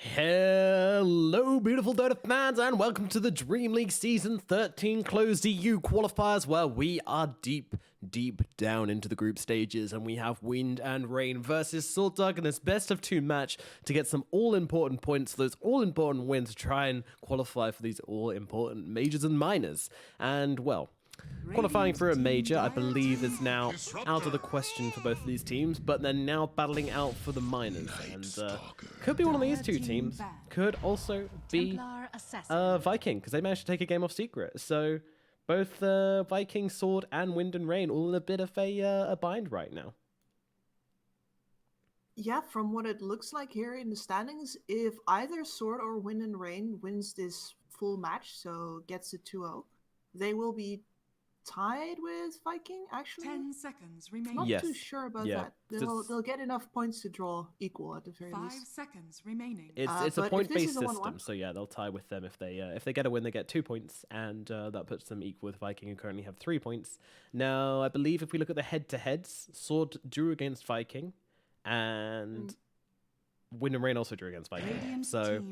Hello, beautiful Dota fans, and welcome to the Dream League Season 13 Closed EU Qualifiers, where we are deep down into the group stages, and we have Wind and Rain versus SworDDarK in this best of two match to get some all-important points, those all-important wins to try and qualify for these all-important majors and minors. And, well, qualifying for a major, I believe, is now out of the question for both of these teams, but they're now battling out for the minors, and could be one of these two teams. Could also be Viking, because they managed to take a game off Secret. So both Viking, Sword, and Wind and Rain all in a bit of a bind right now. Yeah, from what it looks like here in the standings, if either Sword or Wind and Rain wins this full match, so gets the 2-0, they will be tied with Viking, actually. 10 seconds remaining. Not too sure about that. They'll get enough points to draw equal at the very least. 5 seconds remaining. It's a point-based system, so yeah, they'll tie with them if they get a win. They get 2 points, and that puts them equal with Viking, who currently have 3 points. Now, I believe if we look at the head-to-heads, Sword drew against Viking, and Wind and Rain also drew against Viking. So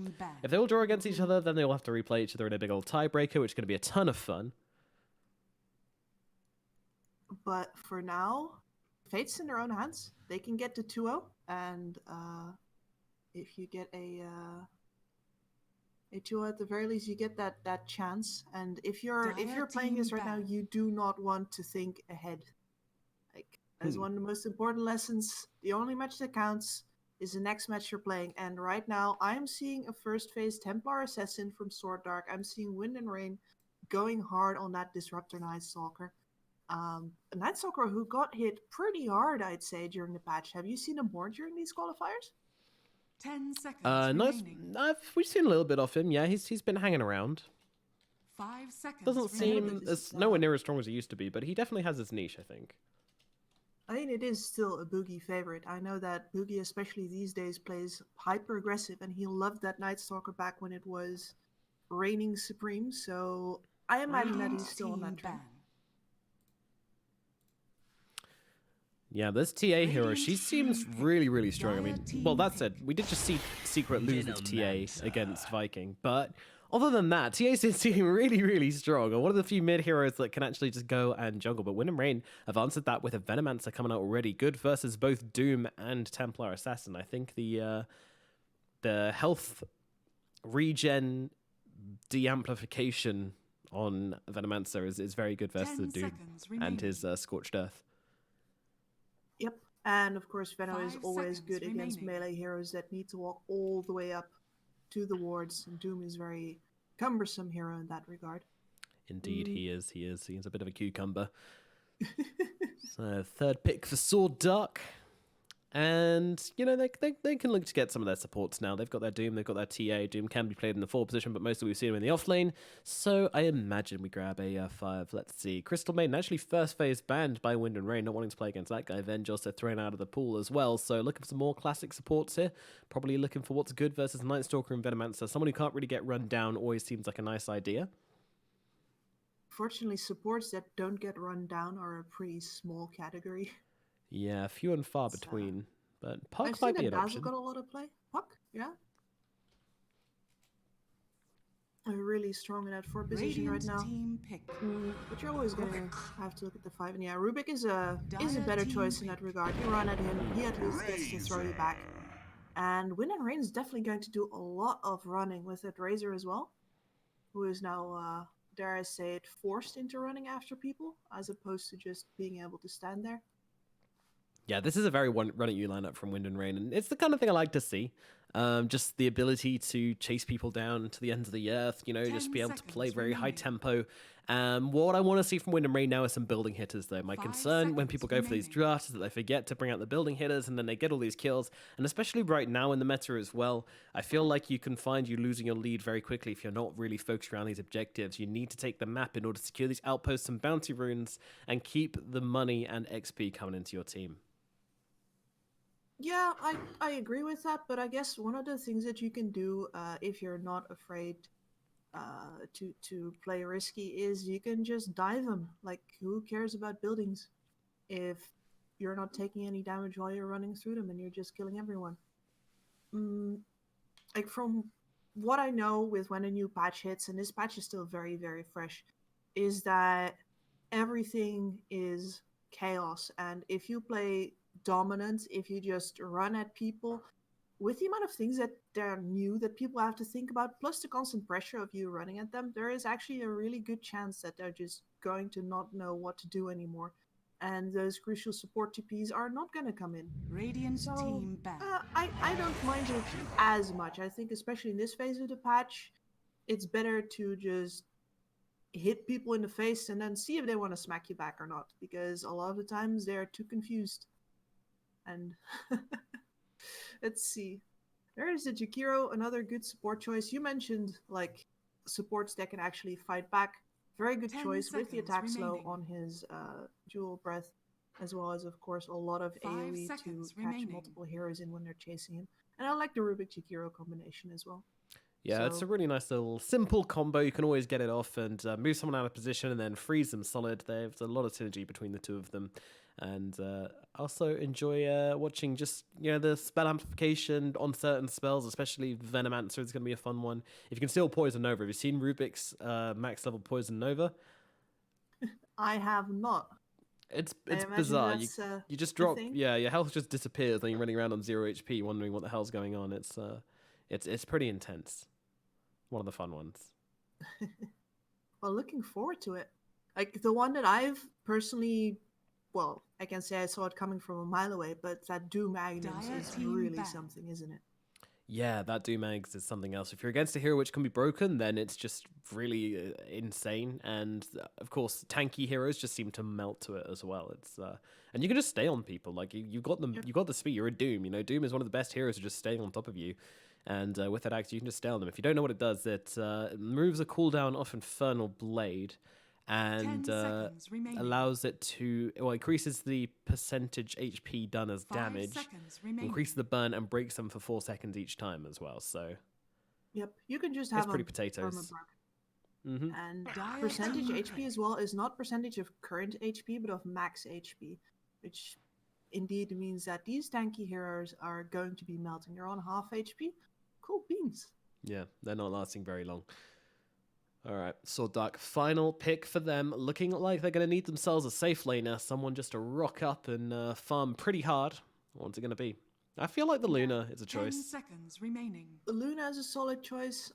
if they all draw against each other, then they'll have to replay each other in a big old tiebreaker, which is going to be a ton of fun. But for now, fate's in their own hands. They can get to 2-0, and if you get a 2-0 at the very least, you get that chance. And if you're playing this right now, you do not want to think ahead. Like, as one of the most important lessons, the only match that counts is the next match you're playing. And right now, I'm seeing a first phase Templar Assassin from SworDDarK. I'm seeing Wind and Rain going hard on that Disruptor Night Stalker. A Night Stalker who got hit pretty hard, I'd say, during the patch. Have you seen him more during these qualifiers? 10 seconds remaining. We've seen a little bit of him. Yeah, he's been hanging around. 5 seconds. Doesn't seem as nowhere near as strong as he used to be, but he definitely has his niche, I think. I mean, it is still a Boogie favorite. I know that Boogie, especially these days, plays hyper aggressive, and he loved that Night Stalker back when it was reigning supreme. So I imagine that he's still on that trend. Yeah, this TA hero, she seems really strong. I mean, well, that said, we did just see Secret lose its TA against Viking, but other than that, TA seems really strong, and one of the few mid heroes that can actually just go and jungle. But Wind and Rain have answered that with a Venomancer coming out already. Good versus both Doom and Templar Assassin. I think the health regen de-amplification on Venomancer is very good versus the Doom and his Scorched Earth. Yep, and of course Veno is always good against melee heroes that need to walk all the way up to the wards, and Doom is very cumbersome hero in that regard. Indeed, he is. He's a bit of a cucumber. So, third pick for SworDDarK. And, you know, they can look to get some of their supports now. They've got their Doom, they've got their TA. Doom can be played in the 4 position, but mostly we've seen him in the off lane. So I imagine we grab a 5. Let's see. Crystal Maiden, actually first phase banned by Wind and Rain, not wanting to play against that guy. Venge also thrown out of the pool as well. So looking for some more classic supports here. Probably looking for what's good versus Night Stalker and Venomancer. Someone who can't really get run down always seems like a nice idea. Fortunately, supports that don't get run down are a pretty small category. Yeah, few and far between. But Puck might be an option. I've got a lot of play. Puck, yeah. They're really strong in that 4 position right now. But you're always going to have to look at the 5. And yeah, Rubik is a better choice in that regard. You run at him, he at least gets to throw you back. And Wind and Rain is definitely going to do a lot of running with that Razor as well, who is now, dare I say it, forced into running after people, as opposed to just being able to stand there. Yeah, this is a very run-at-you lineup from Wind and Rain, and it's the kind of thing I like to see. Just the ability to chase people down to the ends of the earth, you know, just be able to play very high tempo. What I want to see from Wind and Rain now is some building hitters, though. My concern when people go for these drafts is that they forget to bring out the building hitters, and then they get all these kills. And especially right now in the meta as well, I feel like you can find you losing your lead very quickly if you're not really focused around these objectives. You need to take the map in order to secure these outposts and bounty runes and keep the money and XP coming into your team. Yeah, I agree with that, but I guess one of the things that you can do if you're not afraid to play risky is you can just dive them. Like, who cares about buildings if you're not taking any damage while you're running through them and you're just killing everyone? like from what I know with when a new patch hits, and this patch is still very, very fresh, is that everything is chaos. And if you play dominant, if you just run at people, with the amount of things that they're new that people have to think about, plus the constant pressure of you running at them, there is actually a really good chance that they're just going to not know what to do anymore. And those crucial support TPs are not going to come in. Radiant So team back. I don't mind it as much. I think especially in this phase of the patch, it's better to just hit people in the face and then see if they want to smack you back or not, because a lot of the times they're too confused. And let's see. There is a Jakiro, another good support choice. You mentioned like supports that can actually fight back. Very good 10 choice with the seconds attack slow remaining. on his dual breath, as well as of course a lot of 5 AoE to seconds catch remaining. multiple heroes in when they're chasing him. And I like the Rubik Jakiro combination as well. Yeah, it's So- a really nice little simple combo. You can always get it off and move someone out of position and then freeze them solid. There's a lot of synergy between the two of them. And also enjoy watching just, the spell amplification on certain spells, especially Venomancer is going to be a fun one. If you can steal Poison Nova, have you seen Rubik's max level Poison Nova? I have not. It's imagine bizarre. that's, You just a drop, thing. your health just disappears, and you're running around on 0 HP, wondering what the hell's going on. It's pretty intense. One of the fun ones. Well, looking forward to it. Like the one that I've personally, well, I can say I saw it coming from a mile away, but that Doom Magnums Dire is team really back. something, isn't it? Yeah, that Doom Eggs is something else. If you're against a hero which can be broken, then it's just really insane. And of course, tanky heroes just seem to melt to it as well. It's and you can just stay on people. Like you've got them, you got the speed. You're a Doom. Doom is one of the best heroes to just staying on top of you. And with that axe, you can just stay on them. If you don't know what it does, it removes a cooldown off Infernal Blade, 10 and seconds remaining. allows it to increases the percentage HP done as 5 damage, seconds remaining. increases the burn, and breaks them for 4 seconds each time as well. So Yep, you can just have pretty a potatoes. perma-burn. hmm And Dire percentage team HP as well is not percentage of current HP, but of max HP, which indeed means that these tanky heroes are going to be melting. They're on half HP. Cool beans. Yeah, they're not lasting very long. All right, SworDDarK, final pick for them. Looking like they're going to need themselves a safe laner, someone just to rock up and farm pretty hard. What's it going to be? I feel like the Luna is a 10 choice. seconds remaining. The Luna is a solid choice.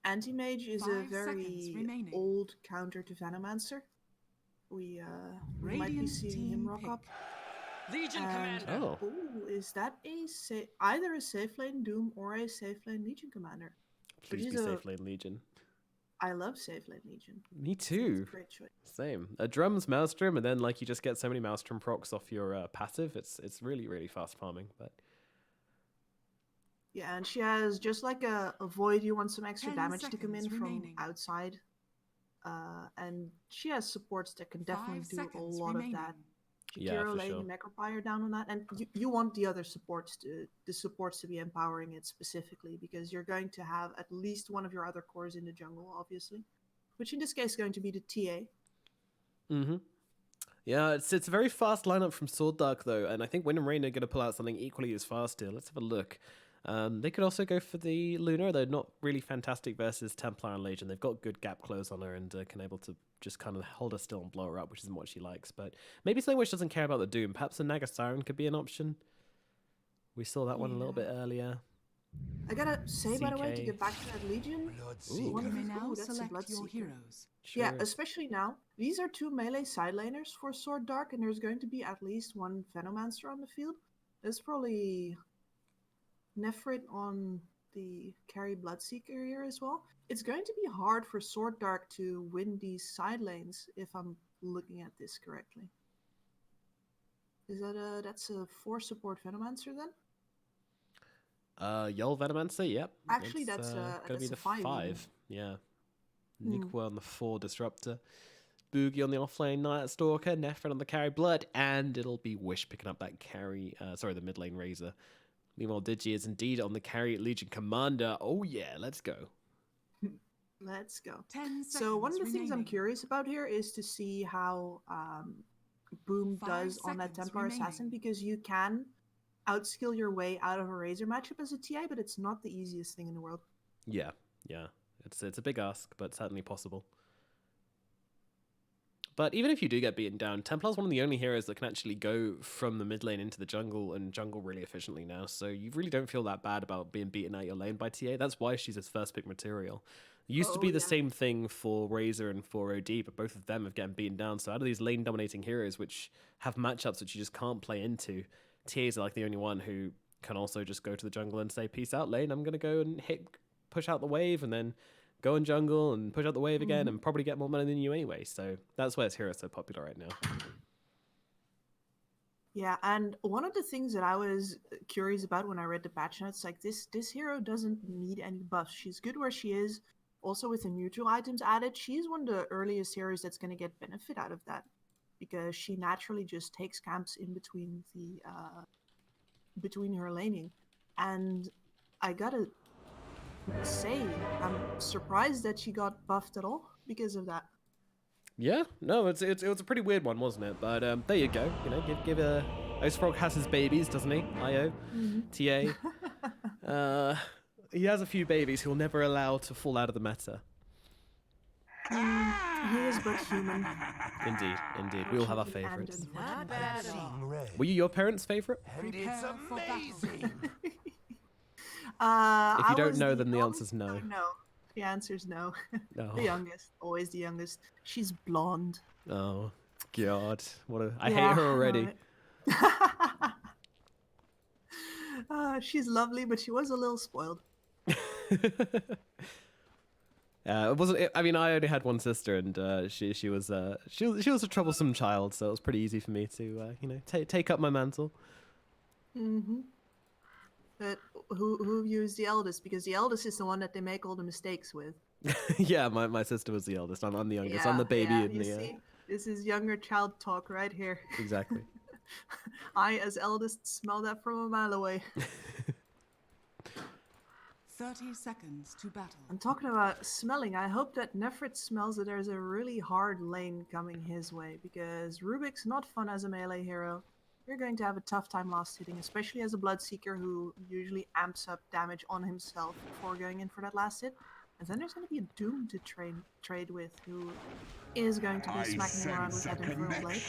Anti-Mage is a 5 seconds very remaining. old counter to Venomancer. We might be Radiant seeing him team rock pick. up. Legion And, Commander. Oh, ooh, is that either a safe lane Doom or a safe lane Legion Commander? please is be a- safe lane Legion. I love safe lane Legion. Me It's too. a great choice. Same. A drum's Maelstrom, and then you just get so many Maelstrom procs off your passive. It's really, really fast farming. But Yeah, and she has just like a void. You want some extra 10 damage to come in seconds from remaining. outside. And she has supports that can 5 definitely do a seconds lot remaining. of that. Yeah, Jakiro for laying sure. Necropire down on that, and you want the other supports to be empowering it specifically, because you're going to have at least one of your other cores in the jungle, obviously, which in this case is going to be the TA. Mm-hmm. Yeah, it's a very fast lineup from SworDDarK though, and I think Wind and Rain are going to pull out something equally as fast here. Let's have a look. They could also go for the Luna. They're not really fantastic versus Templar and Legion. They've got good gap close on her and can able to just kind of hold her still and blow her up, which isn't what she likes. But maybe something which doesn't care about the Doom. Perhaps a Naga Siren could be an option. We saw that one a little bit earlier. I gotta say, by the way, to CK. get back to that Legion, Ooh. You Wonderful. may now Ooh, that's a select your Bloodseeker. heroes. yeah, Sure. especially now. These are two melee side laners for SworDDarK, and there's going to be at least one Venomancer on the field. There's probably Nephrit on the carry Bloodseeker here as well. It's going to be hard for SworDDarK to win these side lanes, if I'm looking at this correctly. Is that that's a 4 support Venomancer then? Yol Venomancer, yep. Actually, It's, that's gonna be a the 5 even. 5. Yeah. Hmm. Nikwa on the 4 Disruptor. Boogie on the offlane Night Stalker, Nephrin on the carry Blood, and it'll be Wish picking up that carry, the mid lane Razor. Meanwhile, Digi is indeed on the carry Legion Commander. Oh yeah, let's go. Let's go. 10 seconds So one of the things I'm remaining. curious about here is to see how Boom 5 does on that seconds Templar Assassin, remaining. because you can outskill your way out of a Razor matchup as a TA, but it's not the easiest thing in the world. Yeah, yeah. It's a big ask, but certainly possible. But even if you do get beaten down, Templar's one of the only heroes that can actually go from the mid lane into the jungle and jungle really efficiently now. So you really don't feel that bad about being beaten out your lane by TA. That's why she's his first pick material. It used to be the same thing for Razor and for OD, but both of them have getting beaten down. So out of these lane dominating heroes, which have matchups that you just can't play into, TAs are like the only one who can also just go to the jungle and say, peace out lane, I'm going to go and push out the wave and then go in jungle and push out the wave again and probably get more money than you anyway. So that's why his hero is so popular right now. Yeah, and one of the things that I was curious about when I read the patch notes, like this hero doesn't need any buffs. She's good where she is. Also with the neutral items added, she's one of the earliest heroes that's going to get benefit out of that, because she naturally just takes camps in between the between her laning. And I gotta say, I'm surprised that she got buffed at all because of that. Yeah, no, it was a pretty weird one, wasn't it? But there you go. You know, give Icefrog has his babies, doesn't he? IO, TA. He has a few babies he'll never allow to fall out of the meta. He is but human. Indeed, indeed. We all have our favorites. Not bad at all. Were you your parents' favorite? And it's amazing. If you don't know, then the answer's no. No. The answer's no. No. The youngest. Always the youngest. She's blonde. Oh, God. I hate her already. She's lovely, but she was a little spoiled. It wasn't. I mean, I only had one sister, and she was a troublesome child, so it was pretty easy for me to take up my mantle. But who views the eldest? Because the eldest is the one that they make all the mistakes with. Yeah, my sister was the eldest. I'm the youngest. I'm the baby in the. See? This is younger child talk right here. Exactly. I, as eldest, smell that from a mile away. 30 seconds to battle. I'm talking about smelling. I hope that Nefrit smells that there's a really hard lane coming his way, because Rubik's not fun as a melee hero. You're going to have a tough time last hitting, especially as a Bloodseeker who usually amps up damage on himself before going in for that last hit. And then there's going to be a Doom to trade with, who is going to be smacking him around with that Infernal Blade.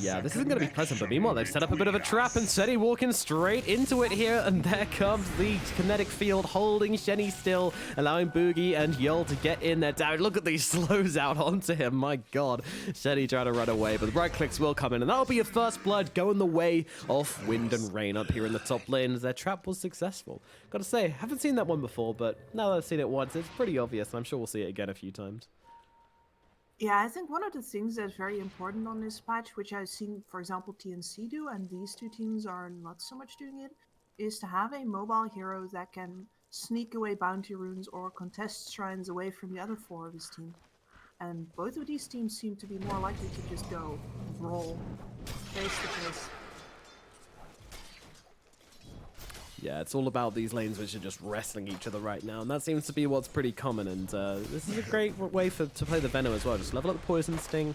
Yeah, this isn't going to be pleasant, but meanwhile, they've set up a bit of a trap, and Seti walking straight into it here, and there comes the kinetic field holding Shenny still, allowing Boogie and Yol to get in there. Down. Look at these slows out onto him, my God. Shenny trying to run away, but the right clicks will come in, and that'll be a first blood going the way of Wind and Rain up here in the top lane, as their trap was successful. Gotta say, haven't seen that one before, but now that I've seen it once, it's pretty obvious, and I'm sure we'll see it again a few times. Yeah, I think one of the things that's very important on this patch, which I've seen, for example, TNC do, and these two teams are not so much doing it, is to have a mobile hero that can sneak away bounty runes or contest shrines away from the other four of his team. And both of these teams seem to be more likely to just go roll face to face. Yeah, it's all about these lanes which are just wrestling each other right now, and that seems to be what's pretty common, and this is a great way to play the Venom as well. Just level up the Poison Sting,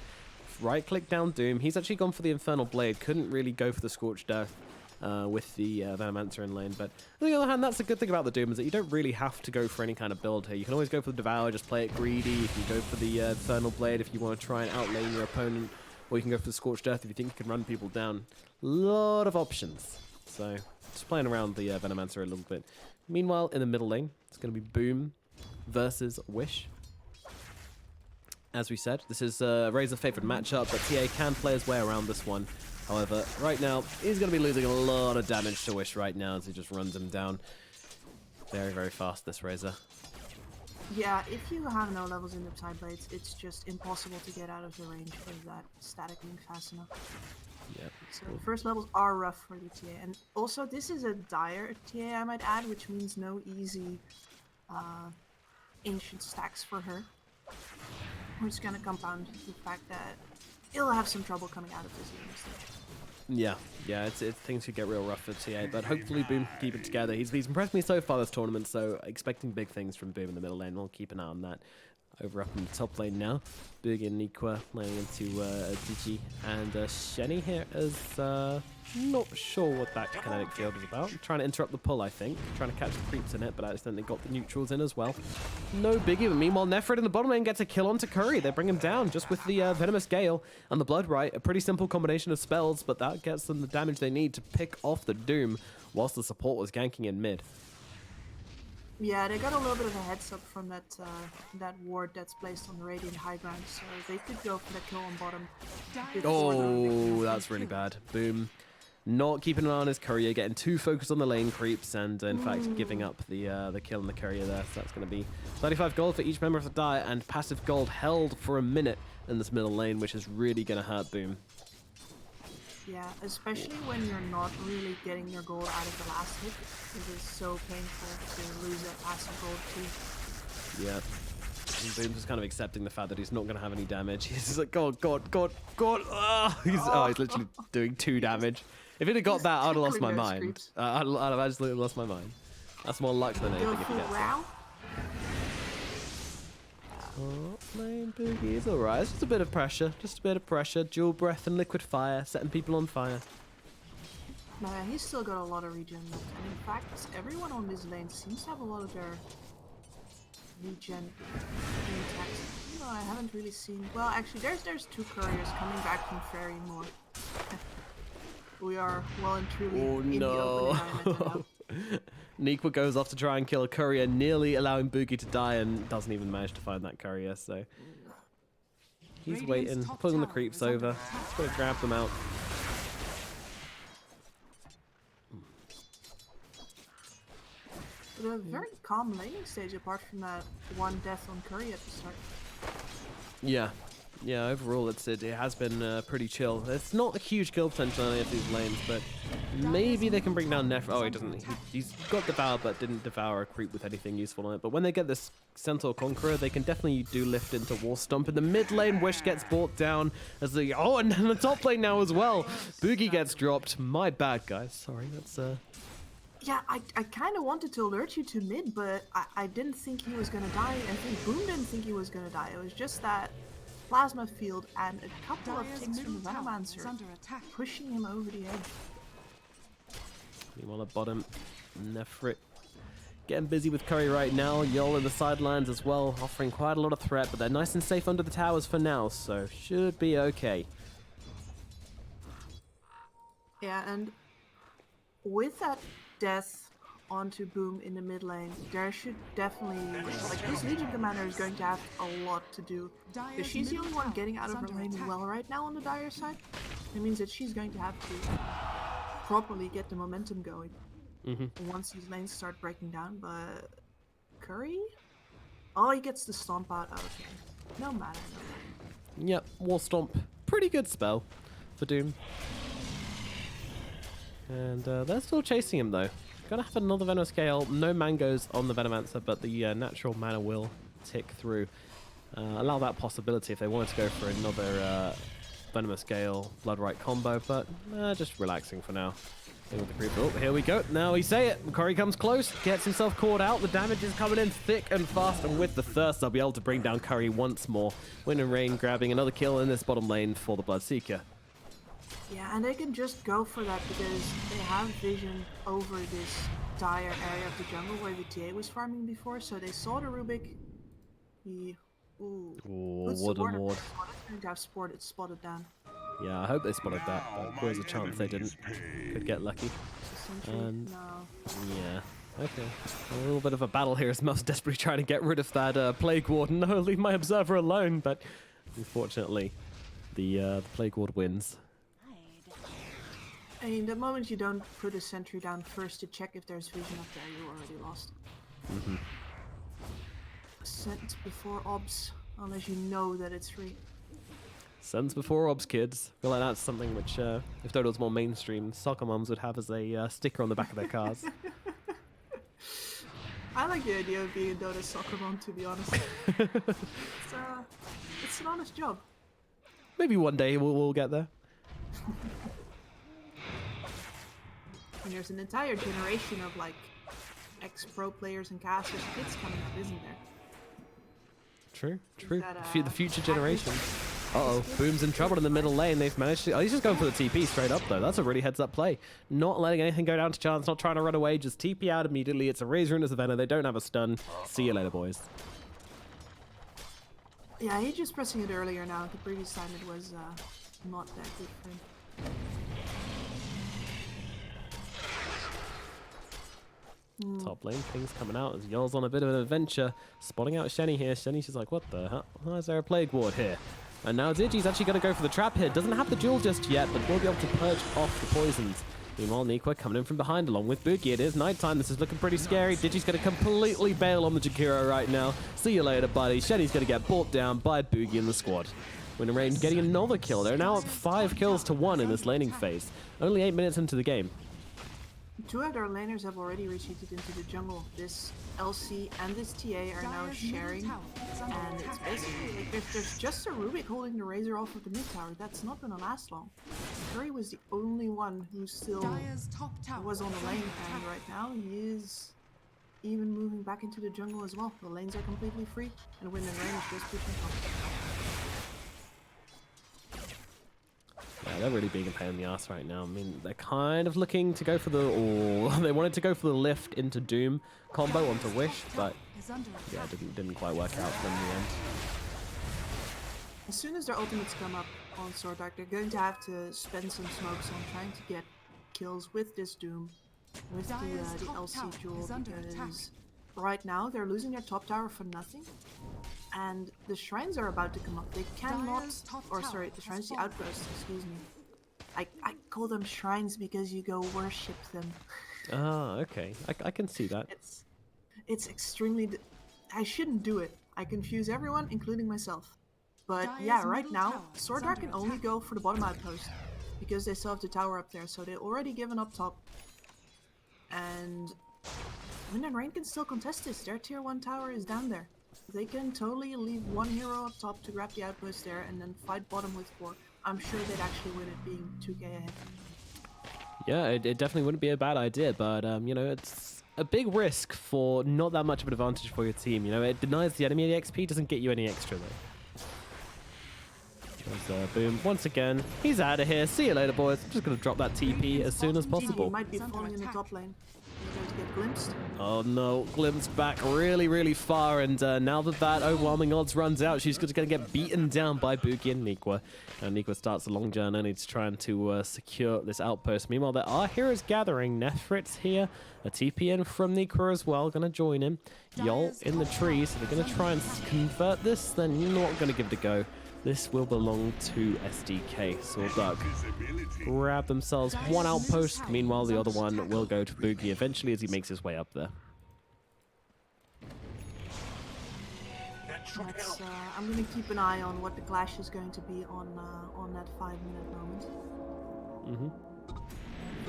right-click down Doom. He's actually gone for the Infernal Blade, couldn't really go for the Scorched Earth with the Venomancer in lane, but on the other hand, that's a good thing about the Doom, is that you don't really have to go for any kind of build here. You can always go for the Devour, just play it greedy. You can go for the Infernal Blade if you want to try and outlane your opponent, or you can go for the Scorched Earth if you think you can run people down. A lot of options, so just playing around the Venomancer a little bit. Meanwhile, in the middle lane, it's going to be Boom versus Wish. As we said, this is Razor's favorite matchup, but TA can play his way around this one. However, right now, he's going to be losing a lot of damage to Wish right now as he just runs him down very, very fast, this Razor. Yeah, if you have no levels in the side blades, it's just impossible to get out of the range of that static link fast enough. Yep. So the first levels are rough for the TA, and also this is a dire TA, I might add, which means no easy ancient stacks for her, which is going to compound the fact that he'll have some trouble coming out of this evening stage. Yeah, things could get real rough for TA, but hopefully Boom can keep it together. He's impressed me so far this tournament, so expecting big things from Boom in the middle lane. We'll keep an eye on that. over up in the top lane now. Big and Nikwa playing into Digi, and Shenny here is not sure what that kinetic field is about. Trying to interrupt the pull, I think. Trying to catch the creeps in it, but accidentally got the neutrals in as well. No biggie, but meanwhile, Nefrid in the bottom lane gets a kill onto Curry. They bring him down just with the Venomous Gale and the Blood Right. A pretty simple combination of spells, but that gets them the damage they need to pick off the Doom whilst the support was ganking in mid. Yeah, they got a little bit of a heads up from that that ward that's placed on the Radiant High Ground, so they could go for the kill on bottom. Oh, that's really bad. Boom. Not keeping an eye on his courier, getting too focused on the lane creeps, and in fact giving up the kill on the courier there. So that's going to be 35 gold for each member of the die, and passive gold held for a minute in this middle lane, which is really going to hurt Boom. Yeah, especially when you're not really getting your gold out of the last hit. It is so painful to lose that passive gold too. Yeah. And Boom's just kind of accepting the fact that he's not going to have any damage. He's just like, God. Oh, he's literally doing 2 damage. If he'd have got that, I'd have lost my mind. I'd have absolutely lost my mind. That's more luck than anything if he gets it. Oh, lane Boogie is alright. It's just a bit of pressure. Dual breath and liquid fire, setting people on fire. Nah, he's still got a lot of regen left. And in fact, everyone on this lane seems to have a lot of their regen attacks. You know, I haven't really seen. Well, actually, there's 2 couriers coming back from Fairy Moor. We are well and truly in the open environment now. Nikwa goes off to try and kill a courier, nearly allowing Boogie to die, and doesn't even manage to find that courier, so he's waiting, pulling the creeps over. Just gonna grab them out. But a very calm laning stage apart from that one death on Curry at the start. Yeah, overall it has been pretty chill. It's not a huge kill potential on any of these lanes, but maybe they can bring down Nef. Oh, he doesn't. He's got Devour, but didn't devour a creep with anything useful on it. But when they get this Centaur Conqueror, they can definitely do lift into War Stomp. In the mid lane, Wish gets brought down as the... Oh, and in the top lane now as well. Boogie gets dropped. My bad, guys. Sorry, that's... Yeah, I kind of wanted to alert you to mid, but I didn't think he was going to die. I think Boom didn't think he was going to die. It was just that plasma field and a couple of ticks from the Venomancer pushing him over the edge. Meanwhile at bottom, Nefrit getting busy with Curry right now. Yol in the sidelines as well, offering quite a lot of threat, but they're nice and safe under the towers for now, so should be okay. Yeah, and with that death onto Boom in the mid lane, there should definitely, like, this Legion Commander is going to have a lot to do. Because she's the only one getting out of her lane well right now on the Dire side. It means that she's going to have to properly get the momentum going once these lanes start breaking down. But Curry? Oh, he gets the stomp out. Okay. No matter. Yep, War Stomp. Pretty good spell for Doom. And they're still chasing him though. Gonna have another Venomous Gale. No mangoes on the Venomancer, but the natural mana will tick through. Allow that possibility if they wanted to go for another Venomous Gale Bloodright combo, but just relaxing for now. With the creep. Oh, here we go. Now we say it. Curry comes close, gets himself caught out. The damage is coming in thick and fast, and with the thirst, they'll be able to bring down Curry once more. Wind and Rain grabbing another kill in this bottom lane for the Bloodseeker. Yeah, and they can just go for that because they have vision over this dire area of the jungle where the TA was farming before, so they saw the Rubik. Ward and Ward. I think I've spotted down. Yeah, I hope they spotted that, but there's a chance they didn't. Could get lucky. And yeah, okay. A little bit of a battle here as Mel's desperately trying to get rid of that Plague Ward. No, leave my Observer alone, but unfortunately, the Plague Ward wins. I mean, the moment you don't put a sentry down first to check if there's vision up there, you're already lost. Sent before obs, unless you know that it's free. Sends before obs, kids. I feel like that's something which, if Dota was more mainstream, soccer mums would have as a sticker on the back of their cars. I like the idea of being a Dota soccer mom, to be honest. It's an honest job. Maybe one day we'll get there. And there's an entire generation of, like, ex-pro players and casters kids coming up, isn't there? True. That, The future generation. Uh-oh, Boom's in trouble in the middle lane. They've managed to... Oh, he's just going for the TP straight up, though. That's a really heads-up play. Not letting anything go down to chance, not trying to run away, just TP out immediately. It's a Razor and a Savannah. They don't have a stun. See you later, boys. Yeah, he's just pressing it earlier now. The previous time it was not that good for him. Top lane, things coming out as Yol's on a bit of an adventure. Spotting out Shenny here. Shenny's just like, what the hell? Why is there a Plague Ward here? And now Digi's actually going to go for the trap here. Doesn't have the duel just yet, but will be able to purge off the poisons. Meanwhile, Niqua coming in from behind along with Boogie. It is nighttime. This is looking pretty scary. Digi's going to completely bail on the Jakiro right now. See you later, buddy. Shenny's going to get brought down by Boogie and the squad. Win and Rain getting another kill. They're now at 5 kills to 1 in this laning phase. Only 8 minutes into the game. 2 of their laners have already retreated into the jungle. This LC and this TA are now sharing, and it's basically like if there's just a Rubik holding the Razor off of the mid tower, that's not gonna last long. Curry was the only one who still was on the lane, and right now he is even moving back into the jungle as well. The lanes are completely free, and Wind and Rain is just pushing up. Yeah, they're really being a pain in the ass right now. I mean, they're kind of looking to go for the... Oh, they wanted to go for the lift into Doom combo onto Wish, but yeah, it didn't quite work out for them in the end. As soon as their ultimates come up on SworDDarK, they're going to have to spend some smokes on trying to get kills with this Doom, with the LC jewel, because right now they're losing their top tower for nothing. And the shrines are about to come up. They cannot, or sorry, the shrines, the outposts, excuse me. I call them shrines because you go worship them. Ah, okay. I can see that. It's extremely... I shouldn't do it. I confuse everyone, including myself. But yeah, right now, SworDDarK can only go for the bottom outpost because they still have the tower up there. So they've already given up top. And Wind and Rain can still contest this. Their tier 1 tower is down there. They can totally leave one hero up top to grab the outpost there and then fight bottom with 4. I'm sure they'd actually win it being 2k ahead. Yeah, it definitely wouldn't be a bad idea, but, you know, it's a big risk for not that much of an advantage for your team. You know, it denies the enemy the XP, doesn't get you any extra, though. There's Boom. Once again, he's out of here. See you later, boys. I'm just going to drop that TP as soon as possible. He might be falling in the top lane. He's going to get glimpsed. Oh no, glimpsed back really, really far, and now that overwhelming odds runs out, she's just going to get beaten down by Boogie and Niqua. And Niqua starts a long journey, and he's trying to secure this outpost. Meanwhile, there are heroes gathering. Nefrit's here, a TP in from Niqua as well, going to join him. Yol in the trees, so they're going to try and convert this. They're not going to give it a go. This will belong to SDK. SworDDarK grab themselves one outpost. Meanwhile, the other one will go to Boogie eventually as he makes his way up there. I'm going to keep an eye on what the clash is going to be on that 5-minute moment.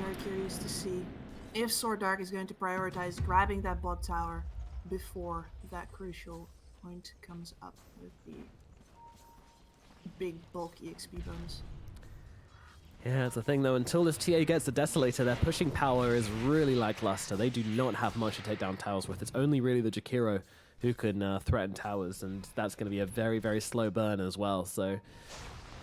Very curious to see if SworDDarK is going to prioritize grabbing that bot tower before that crucial point comes up with the big bulky XP bonus. Yeah, it's the thing though, until this TA gets the Desolator, their pushing power is really lackluster. They do not have much to take down towers with. It's only really the Jakiro who can threaten towers, and that's going to be a very, very slow burn as well. So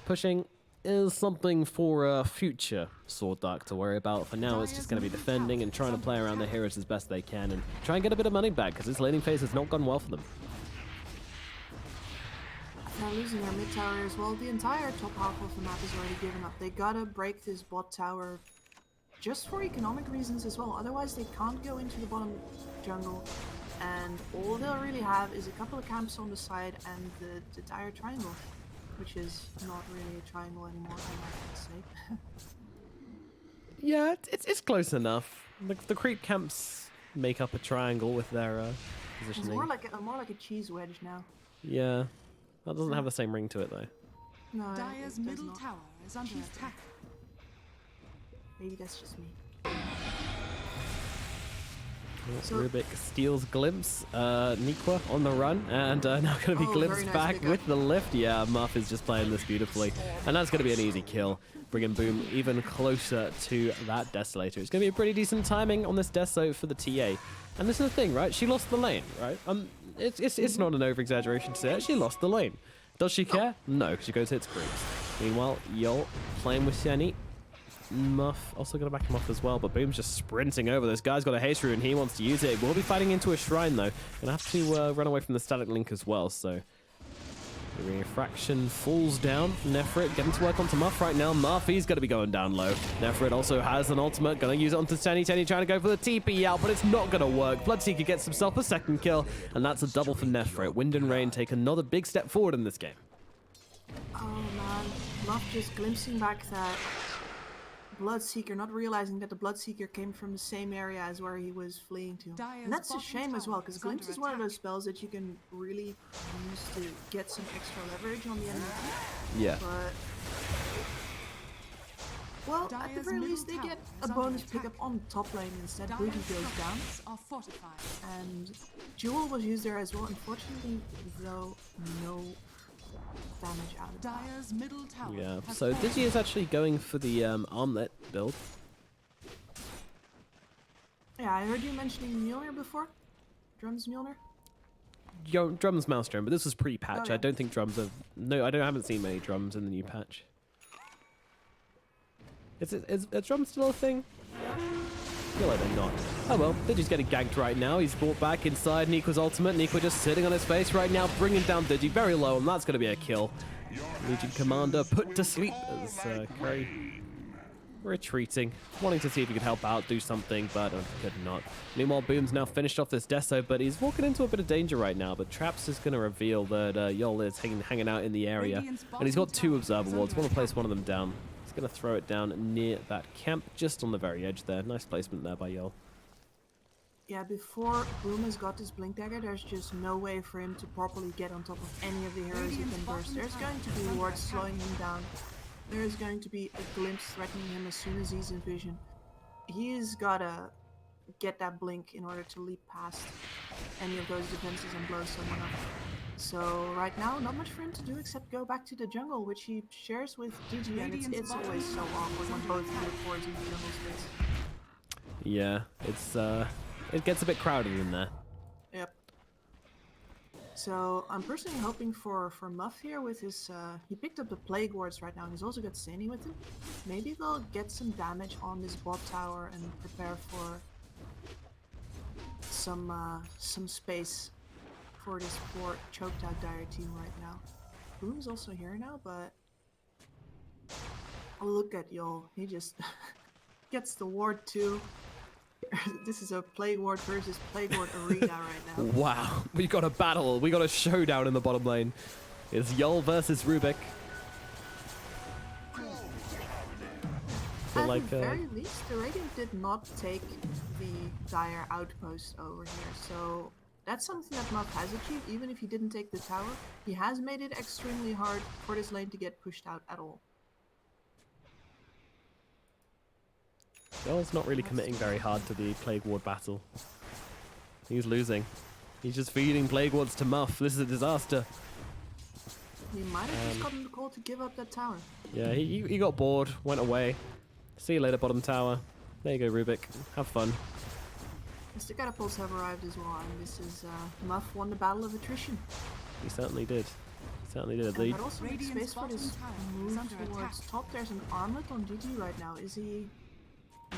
pushing is something for future SworDDarK to worry about. For now, it's just going to be defending and trying to play around their heroes as best they can and try and get a bit of money back, because this laning phase has not gone well for them. They're losing their mid tower as well. The entire top half of the map is already given up. They gotta break this bot tower just for economic reasons as well. Otherwise, they can't go into the bottom jungle. And all they'll really have is a couple of camps on the side and the dire triangle, which is not really a triangle anymore, I might say. Yeah, it's close enough. The creep camps make up a triangle with their positioning. It's more like a cheese wedge now. Yeah. That doesn't have the same ring to it, though. No, Dire's middle tower is under attack. Maybe that's just me. So, Rubik steals Glimpse. Niqua on the run, and now going to be glimpsed back with the lift. Yeah, Muff is just playing this beautifully. And that's going to be an easy kill. Bringing Boom even closer to that Desolator. It's going to be a pretty decent timing on this Deso for the TA. And this is the thing, right? She lost the lane, right? it's not an over-exaggeration to say that she lost the lane. Does she care? No, she goes hits creeps. Meanwhile, Yol playing with Shani. Muff also going to back him off as well, but Boom's just sprinting over. This guy's got a haste root and he wants to use it. We'll be fighting into a shrine though. Gonna have to run away from the static link as well, so the refraction falls down. Nefrit getting to work onto Muff right now. Muff, he's going to be going down low. Nefrit also has an ultimate. Going to use it onto Tenny. Tenny trying to go for the TP out, but it's not going to work. Bloodseeker gets himself a second kill, and that's a double for Nefrit. Wind and Rain take another big step forward in this game. Oh man, Muff just glimpsing back that Bloodseeker, not realizing that the Bloodseeker came from the same area as where he was fleeing to. And that's a shame as well, because Glimpse is one of those spells that you can really use to get some extra leverage on the enemy. Yeah. But, well, at the very least, they get a bonus pickup on top lane instead. Booty goes down. And Jewel was used there as well. Unfortunately, though, no damage out of Dire's middle tower. Yeah, so Digi is actually going for the armlet build. Yeah, I heard you mentioning Mjolnir before. Drums Mjolnir? Drums Maelstrom, but this was pre-patch. Oh, yeah. I don't think drums have... No, I haven't seen many drums in the new patch. Is drums still a thing? I feel like they're not. Oh well, Digi's getting ganked right now. He's brought back inside Niqua's ultimate. Niqua just sitting on his face right now, bringing down Digi very low, and that's going to be a kill. Legion Commander put to sleep as Curry retreating, wanting to see if he could help out, do something, but could not. Meanwhile, Boom's now finished off this Deso, but he's walking into a bit of danger right now. But Traps is going to reveal that Yol is hanging out in the area, and he's got 2 Observer Wards. Want to place one of them down. He's going to throw it down near that camp, just on the very edge there. Nice placement there by Yol. Yeah, before Boom has got this Blink Dagger, there's just no way for him to properly get on top of any of the heroes he can burst. There's going to be wards slowing him down. There is going to be a glimpse threatening him as soon as he's in vision. He's gotta get that blink in order to leap past any of those defenses and blow someone up. So right now, not much for him to do except go back to the jungle, which he shares with Digi, and it's always so awkward when both of the forwards in the jungle space. Yeah, it gets a bit crowded in there. Yep. So I'm personally hoping for Muff here with his, he picked up the Plague Wards right now, and he's also got Sani with him. Maybe they'll get some damage on this bot tower and prepare for some space for this poor choked out Dire team right now. Boom's also here now, but look at Yol. He just gets the ward too. This is a Plague Ward versus Plague Ward arena right now. Wow, we got a battle. We got a showdown in the bottom lane. It's Yol versus Rubik. At the very least, the Radiant did not take the Dire outpost over here, so that's something that Muff has achieved. Even if he didn't take the tower, he has made it extremely hard for this lane to get pushed out at all. Yol's not really committing very hard to the Plague Ward battle. He's losing. He's just feeding Plague Wards to Muff. This is a disaster. He might have just gotten the call to give up that tower. Yeah, he got bored, went away. See you later, bottom tower. There you go, Rubik. Have fun. The catapults have arrived as well, and this is Muff won the battle of attrition. He certainly did. He certainly did. And that also makes space for this move towards top. There's an armlet on GG right now. Is he... No,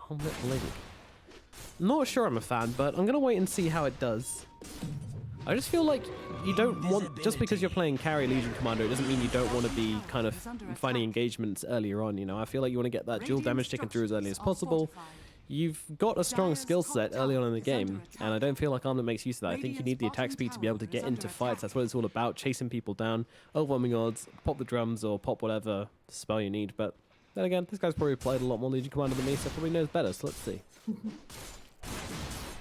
Armlet Link. Not sure I'm a fan, but I'm going to wait and see how it does. I just feel like you don't want, just because you're playing carry Legion Commander, it doesn't mean you don't want to be kind of finding engagements earlier on, you know. I feel like you want to get that dual damage taken through as early as possible. You've got a strong skill set early on in the game, and I don't feel like Armlet makes use of that. I think you need the attack speed to be able to get into fights. That's what it's all about, chasing people down, overwhelming odds, pop the drums or pop whatever spell you need. But then again, this guy's probably played a lot more Legion Commander than me, so probably knows better, so let's see.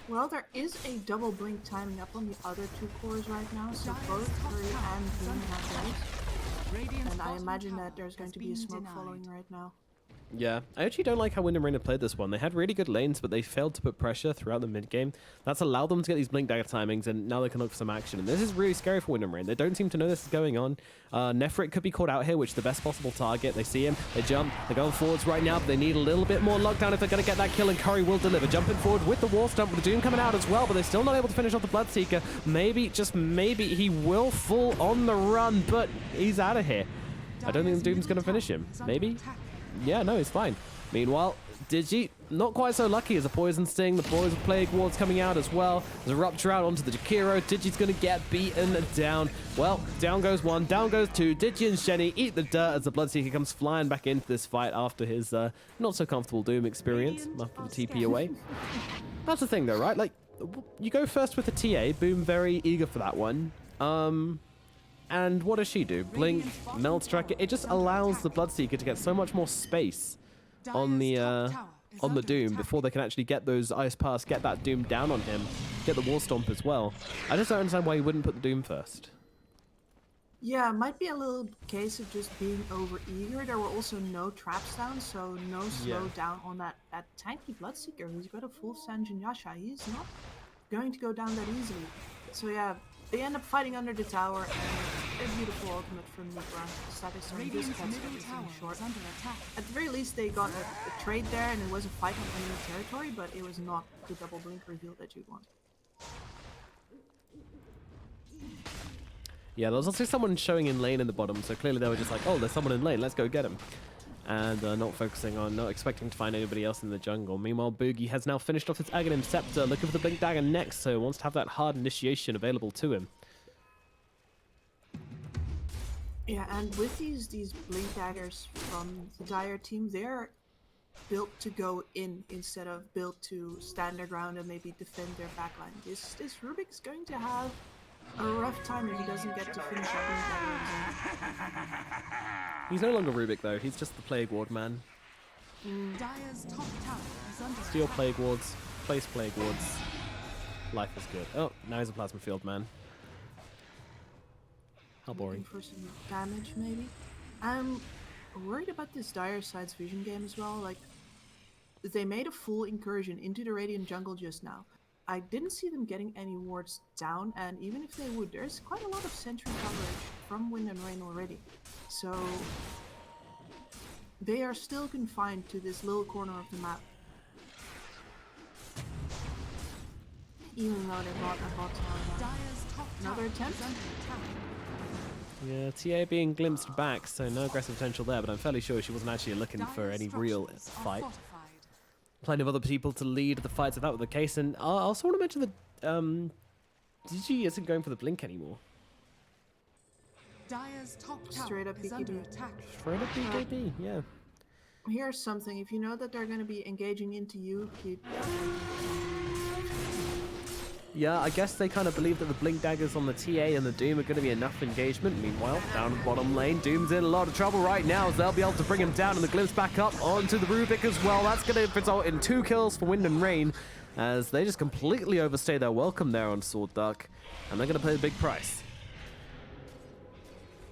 Well, there is a double blink timing up on the other 2 cores right now, so both Curry and Boom have those. And I imagine that there's going to be a smoke following right now. Yeah, I actually don't like how Wind and Rain have played this one. They had really good lanes, but they failed to put pressure throughout the mid game. That's allowed them to get these Blink Dagger timings, and now they can look for some action. And this is really scary for Wind and Rain. They don't seem to know this is going on. Nefrit could be caught out here, which is the best possible target. They see him, they jump, they're going forwards right now, but they need a little bit more lockdown if they're going to get that kill, and Curry will deliver. Jumping forward with the wall stump, with the Doom coming out as well, but they're still not able to finish off the Bloodseeker. Maybe, just maybe, he will fall on the run, but he's out of here. I don't think the Doom's going to finish him. Maybe? Yeah, no, he's fine. Meanwhile, Digi, not quite so lucky as a Poison Sting. The Poison Plague Ward's coming out as well. There's a Rupture out onto the Jakiro. Digi's going to get beaten down. Well, down goes one, down goes two. Digi and Shenny eat the dirt as the Bloodseeker comes flying back into this fight after his not so comfortable Doom experience. After the TP away. That's the thing though, right? Like, you go first with the TA. Boom, very eager for that one. And what does she do? Blink, Melt Strike. It just allows the Bloodseeker to get so much more space on the Doom before they can actually get those Ice Pass, get that Doom down on him, get the Wall Stomp as well. I just don't understand why you wouldn't put the Doom first. Yeah, it might be a little case of just being over eager. There were also no traps down, so no slow down on that tanky Bloodseeker who's got a full Sanjin Yasha. He's not going to go down that easily. So yeah, they end up fighting under the tower, and a beautiful ultimate from Nipra. Satisfying just cuts everything short. At the very least, they got a trade there, and it was a fight on enemy territory, but it was not the double blink reveal that you'd want. Yeah, there was also someone showing in lane in the bottom, so clearly they were just like, oh, there's someone in lane, let's go get him. And not focusing on, not expecting to find anybody else in the jungle. Meanwhile, Boogie has now finished off his Aghanim Scepter, looking for the Blink Dagger next, so wants to have that hard initiation available to him. Yeah, and with these Blink Daggers from the Dire team, they're built to go in instead of built to stand their ground and maybe defend their backline. This Rubik is going to have a rough time if he doesn't get to finish up Blink Dagger. He's no longer Rubik though, he's just the Plague Ward man. Dire's top tower is under Steal attack. Plague Wards, place Plague Wards. Life is good. Oh, now he's a Plasma Field man. How boring. For some damage, maybe. I'm worried about this Dire side's vision game as well. Like, they made a full incursion into the Radiant jungle just now. I didn't see them getting any wards down, and even if they would, there's quite a lot of sentry coverage from Wind and Rain already. So they are still confined to this little corner of the map. Even though they're not a bot tower. Dire's top Another tower attempt? is under attack. Yeah, TA being glimpsed back, so no aggressive potential there, but I'm fairly sure she wasn't actually looking for Dire's any real structures are fight. fortified. Plenty of other people to lead the fights if that were the case, and I also want to mention that Digi isn't going for the blink anymore. Dire's top tower Straight up is under BKB. attack. Straight up BKB, yeah. Here's something, if you know that they're going to be engaging into you, keep... Yeah, I guess they kind of believe that the Blink Daggers on the TA and the Doom are going to be enough engagement. Meanwhile, down the bottom lane, Doom's in a lot of trouble right now as they'll be able to bring him down and the glimpse back up onto the Rubik as well. That's going to result in 2 kills for Wind and Rain as they just completely overstay their welcome there on SworDDarK, and they're going to pay a big price.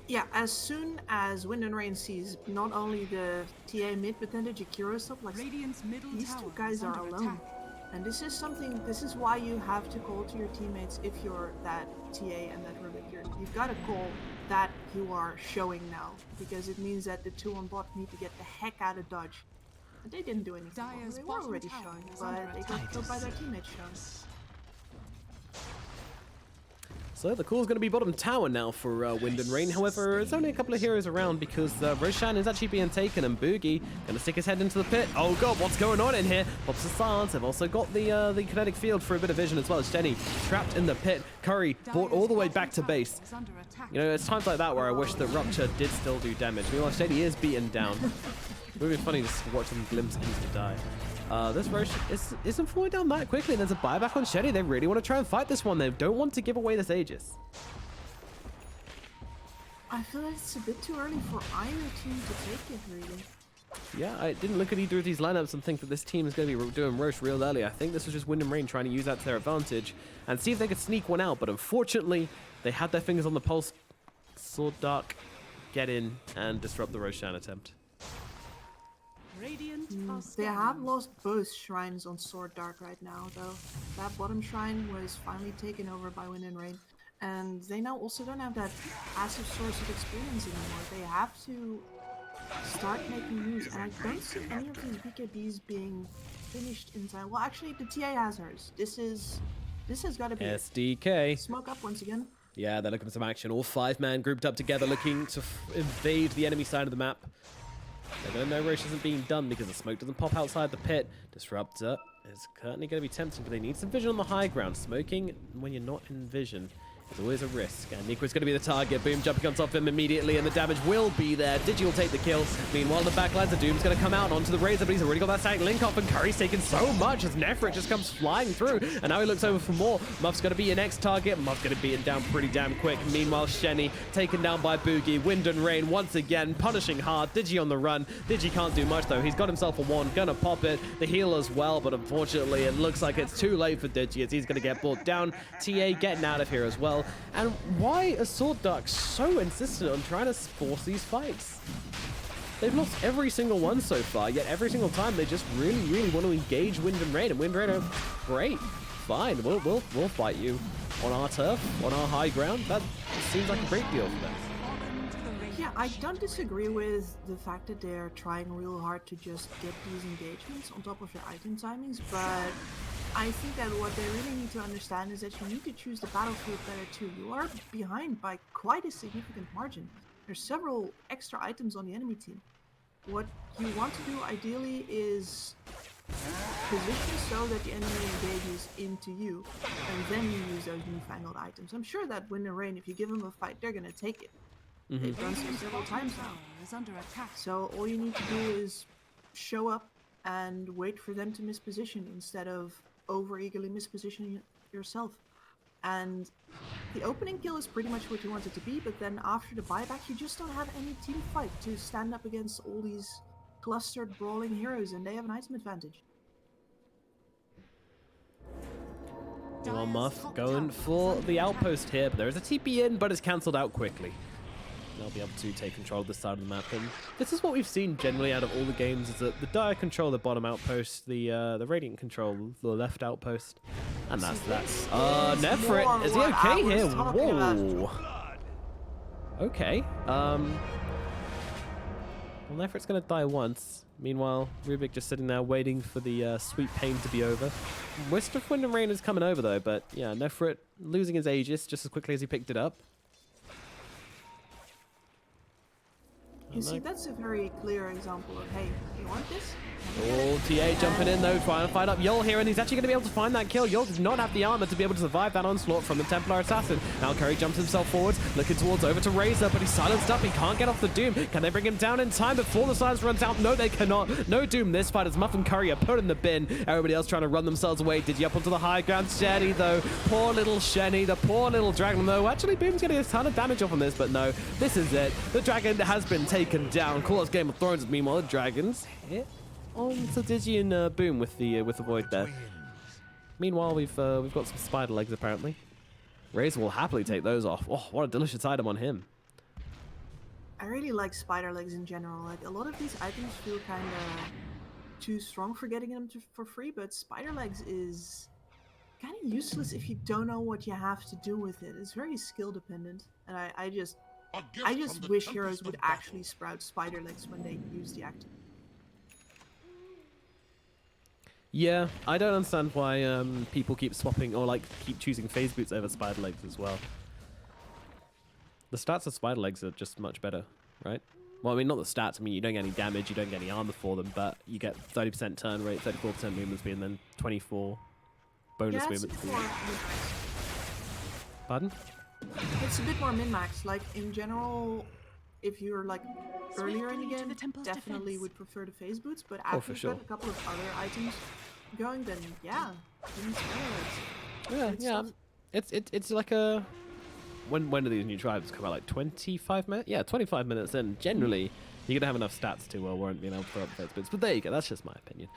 Yeah, as soon as Wind and Rain sees not only the TA mid, but then the Jakiro stuff, like, Radiant's middle these tower two guys is are under alone. attack. And this is why you have to call to your teammates if you're that TA and that Rubik. You've got to call that you are showing now, because it means that the 2 on bot need to get the heck out of dodge. And they didn't do anything. Dire's They were bottom already tower showing, is but under they attack. got killed by their teammates showing. So the call's going to be bottom tower now for Wind and Rain. However, there's only a couple of heroes around because Roshan is actually being taken, and Boogie going to stick his head into the pit. Oh god, what's going on in here? Pops the silence. They've also got the kinetic field for a bit of vision as well. Jenny trapped in the pit. Curry brought all the way back to base. Is under attack. You know, it's times like that where I wish that Rupture did still do damage. Meanwhile, Shady is beaten down. It would be funny to watch them glimpse into die. This Rosh isn't falling down that quickly. There's a buyback on Shady. They really want to try and fight this one. They don't want to give away this Aegis. I feel like it's a bit too early for either team to take it, really. Yeah, I didn't look at either of these lineups and think that this team is going to be doing Rosh real early. I think this was just Wind and Rain trying to use that to their advantage and see if they could sneak one out. But unfortunately, they had their fingers on the pulse. SworDDarK get in and disrupt the Roshan attempt. Radiant are They have scanning. lost both shrines on SworDDark right now, though. That bottom shrine was finally taken over by Wind and Rain. And they now also don't have that passive source of experience anymore. They have to start making moves, and I don't see any of these BKBs being finished in time. Well, actually, the TA has hers. This has got to be it. SDK. Smoke up once again. Yeah, they're looking for some action. All 5 men grouped up together, looking to invade the enemy side of the map. They're going to know Rosh isn't being done because the smoke doesn't pop outside the pit. Disruptor is currently going to be tempting, but they need some vision on the high ground. Smoking when you're not in vision is always a risk. And Nico's going to be the target. Boom jumping on top of him immediately, and the damage will be there. Digi will take the kill. Meanwhile, in the backlines, the Doom's going to come out onto the Razor, but he's already got that stack link off, and Curry's taken so much as Nefrit just comes flying through. And now he looks over for more. Muff's going to be your next target. Muff's going to be down pretty damn quick. Meanwhile, Shenny taken down by Boogie. Wind and Rain once again punishing hard. Digi on the run. Digi can't do much though. He's got himself a wand. Gonna pop it. The heal as well, but unfortunately it looks like it's too late for Digi as he's going to get brought down. TA getting out of here as well. And why is SworDDark so insistent on trying to force these fights? They've lost every single one so far, yet every single time they just really want to engage Wind and Rain. And Wind and Rain are great. Fine, we'll fight you on our turf, on our high ground. That seems like a great deal for them. Yeah, I don't disagree with the fact that they're trying real hard to just get these engagements on top of their item timings, but I think that what they really need to understand is that you need to choose the battlefield better too. You are behind by quite a significant margin. There's several extra items on the enemy team. What you want to do ideally is position so that the enemy engages into you, and then you use those newfangled items. I'm sure that Wind and Rain, if you give them a fight, they're gonna take it. They've done so several times now. Is under attack. So all you need to do is show up and wait for them to misposition instead of over-eagerly mispositioning yourself. And the opening kill is pretty much what you want it to be, but then after the buyback, you just don't have any team fight to stand up against all these clustered brawling heroes, and they have an item advantage. Meanwhile, Muff going for the outpost here, but there is a TP in, but it's cancelled out quickly. They'll be able to take control of this side of the map, and this is what we've seen generally out of all the games: is that the Dire control the bottom outpost, the Radiant control the left outpost, and that's Nefrit. Is he okay here? Whoa. Okay. Well, Nefrit's gonna die once. Meanwhile, Rubik just sitting there waiting for the sweet pain to be over. Wisp of Wind and Rain is coming over though, but yeah, Nefrit losing his Aegis just as quickly as he picked it up. You see, that's a very clear example of, hey, you want this? Oh, TA jumping in though, trying to fight up Yol here, and he's actually going to be able to find that kill. Yol does not have the armor to be able to survive that onslaught from the Templar Assassin. Now Curry jumps himself forwards, looking towards over to Razor, but he's silenced up. He can't get off the Doom. Can they bring him down in time before the silence runs out? No, they cannot. No Doom this fight as Muff and Curry are put in the bin. Everybody else trying to run themselves away. Digi up onto the high ground. Shenny though, poor little Shenny, the poor little dragon though. Actually, Boom's getting a ton of damage off on this, but no, this is it. The dragon has been taken down. Call us Game of Thrones. Meanwhile, the dragons hit on to Digi and Boom with the void there. Meanwhile, we've got some spider legs apparently. Razor will happily take those off. Oh, what a delicious item on him. I really like spider legs in general. Like, a lot of these items feel kind of too strong for getting them for free, but spider legs is kind of useless if you don't know what you have to do with it. It's very skill dependent, and I just wish heroes would actually sprout spider legs when they use the active. Yeah, I don't understand why people keep swapping or like keep choosing phase boots over spider legs as well. The stats of spider legs are just much better, right? Well, I mean, not the stats. I mean, you don't get any damage, you don't get any armor for them, but you get 30% turn rate, 34% movement speed, and then 24 bonus Yeah, movement it's a speed. bit more min-max. Pardon? It's a bit more min-max. Like, in general, if you're like earlier in the Swiftly to game, the temple's definitely defense. would prefer the phase boots, but Oh, after for you've sure. got a couple of other items going, then yeah, you need spider legs. Yeah, Good yeah. stuff. It's like when do these new tribes come out? Like 25 minutes? Yeah, 25 minutes in. Generally, You're gonna have enough stats to warrant being able to throw up those bits. But there you go, that's just my opinion.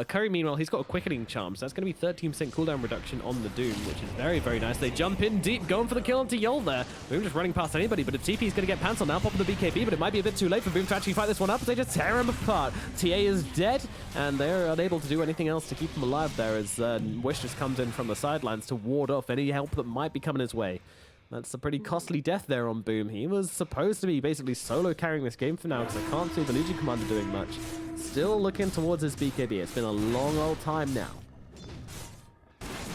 Curry, meanwhile, he's got a quickening charm, so that's gonna be 13% cooldown reduction on the Doom, which is very, very nice. They jump in deep, going for the kill onto Yol there. Boom just running past anybody, but a TP is gonna get Pansel now, popping the BKB, but it might be a bit too late for Boom to actually fight this one up, as they just tear him apart. TA is dead, and they're unable to do anything else to keep him alive there, as Wish just comes in from the sidelines to ward off any help that might be coming his way. That's a pretty costly death there on Boom. He was supposed to be basically solo carrying this game for now, because I can't see the Legion Commander doing much. Still looking towards his BKB. It's been a long old time now.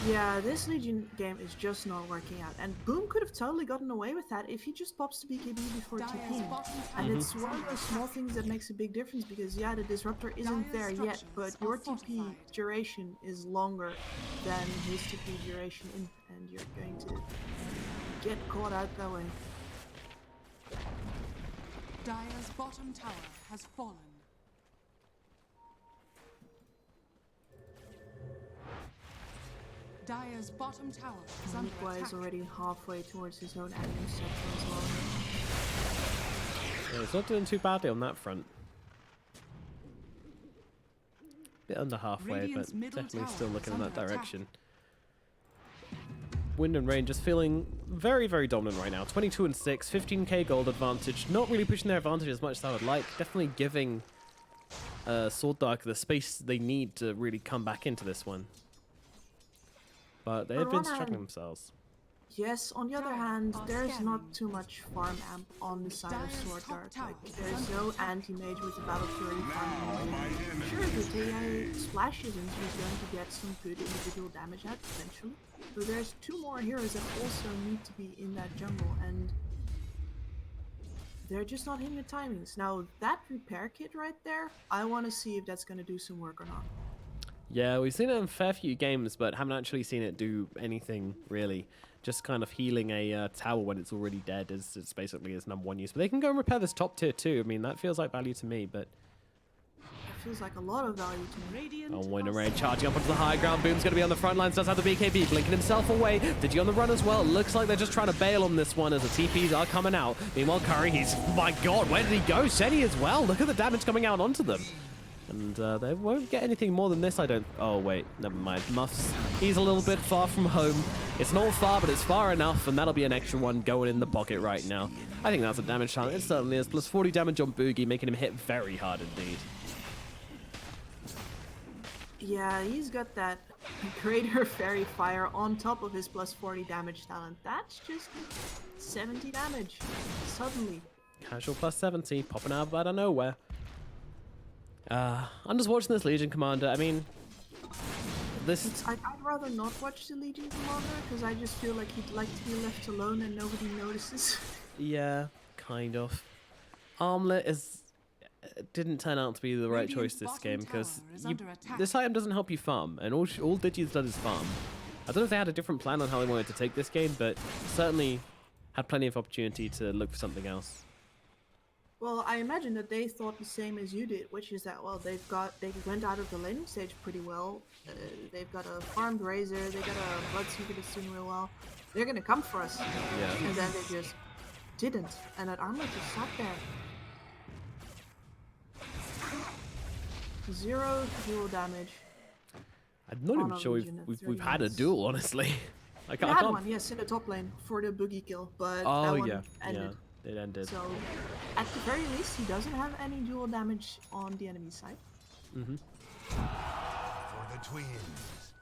Yeah, this Legion game is just not working out. And Boom could have totally gotten away with that if he just pops the BKB before TP. And it's one of those small things that makes a big difference, because yeah, the Disruptor isn't there yet, but your TP duration is longer than his TP duration, and you're going to get caught out that way. Dire's bottom tower has fallen. Dire's bottom tower is under Nikwa is attack. already halfway towards his own admin section as well. Yeah, it's not doing too badly on that front. Bit under halfway, Radiant's but middle definitely tower still is looking in that under attack. direction. Wind and Rain just feeling very, very dominant right now. 22 and 6, 15k gold advantage. Not really pushing their advantage as much as I would like. Definitely giving SworDDarK the space they need to really come back into this one. But they have been struggling themselves. Yes, on the other Tower hand, are there's scanning. not too much farm amp on the side of Dire's top SworDDark. tower Like, is there's under no attack. anti-mage with the Battle Fury farm. Sure, the TA splashes and he's going to get some good individual damage out eventually. But there's two more heroes that also need to be in that jungle, and they're just not hitting the timings. Now, that repair kit right there, I want to see if that's going to do some work or not. Yeah, we've seen it in a fair few games, but haven't actually seen it do anything, really. Just kind of healing a tower when it's already dead is it's basically its #1 use. But they can go and repair this top tier too. I mean, that feels like value to me, but... It feels like a lot of value to me. Radiant Oh, Wind and are Rain charging up onto the high ground. Boom's going to be on the front lines. Does have the BKB, blinking himself away. Digi on the run as well. Looks like they're just trying to bail on this one as the TPs are coming out. Meanwhile, Curry, he's... My God, where did he go? Seti as well. Look at the damage coming out onto them. And they won't get anything more than this, I don't... Oh, wait. Never mind. Muffs. He's a little bit far from home. It's not far, but it's far enough, and that'll be an extra one going in the pocket right now. I think that's a damage challenge. It certainly is. Plus 40 damage on Boogie, making him hit very hard indeed. Yeah, he's got that Greater Fairy Fire on top of his plus 40 damage talent. That's just 70 damage. Suddenly. Casual plus 70, popping out of nowhere. I'm just watching this Legion Commander. I mean, this... I'd rather not watch the Legion Commander, because I just feel like he'd like to be left alone and nobody notices. Yeah, kind of. Armlet is... didn't turn out to be the right choice this game, because this item doesn't help you farm, and all Digi's done is farm. I don't know if they had a different plan on how they wanted to take this game, but certainly had plenty of opportunity to look for something else. Well, I imagine that they thought the same as you did, which is that, well, they went out of the laning stage pretty well. They've got a farmed Razor, they got a Bloodseeker that's doing real well. They're gonna come for us. Yeah. And then they just didn't, and that Armlet just sat there. 0 dual damage. I'm not even sure Legion at we've 30 had a minutes. duel, honestly. I We can't... had one, yes, in the top lane for the boogie kill, but Oh, that one yeah. ended. Yeah, it ended. So, at the very least, he doesn't have any dual damage on the enemy side. Mm-hmm. For the twins.